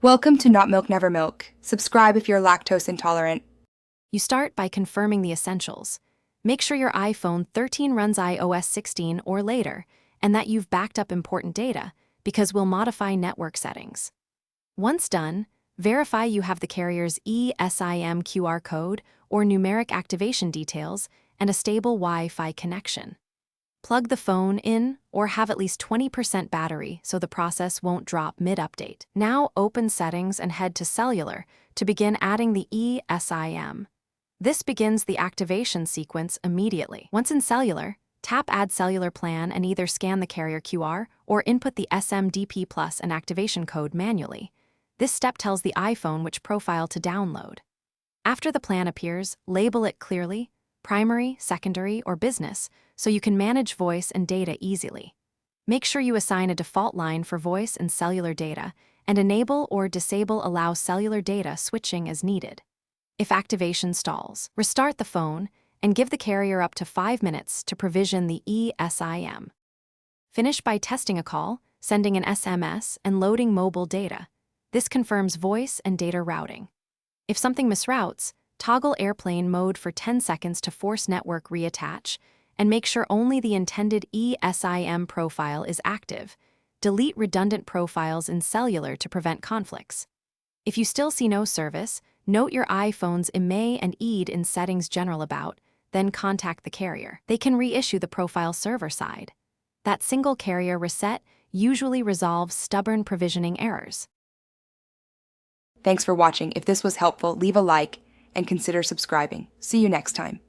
Welcome to Not Milk Never Milk. Subscribe if you're lactose intolerant. You start by confirming the essentials. Make sure your iPhone 13 runs iOS 16 or later, and that you've backed up important data, because we'll modify network settings. Once done, verify you have the carrier's Esim QR code or numeric activation details and a stable Wi-Fi connection. Plug the phone in or have at least 20% battery so the process won't drop mid-update. Now open Settings and head to Cellular to begin adding the Esim. This begins the activation sequence immediately. Once in Cellular, tap Add Cellular Plan and either scan the carrier QR or input the SMDP Plus and activation code manually. This step tells the iPhone which profile to download. After the plan appears, label it clearly, primary, secondary, or business, so you can manage voice and data easily. Make sure you assign a default line for voice and cellular data, and enable or disable allow cellular data switching as needed. If activation stalls, restart the phone and give the carrier up to 5 minutes to provision the Esim. Finish by testing a call, sending an SMS, and loading mobile data. This confirms voice and data routing. If something misroutes, toggle airplane mode for 10 seconds to force network reattach, and make sure only the intended Esim profile is active. Delete redundant profiles in cellular to prevent conflicts. If you still see no service, note your iPhone's IMEI and EID in Settings General About, then contact the carrier. They can reissue the profile server side. That single carrier reset usually resolves stubborn provisioning errors. Thanks for watching. If this was helpful, leave a like and consider subscribing. See you next time.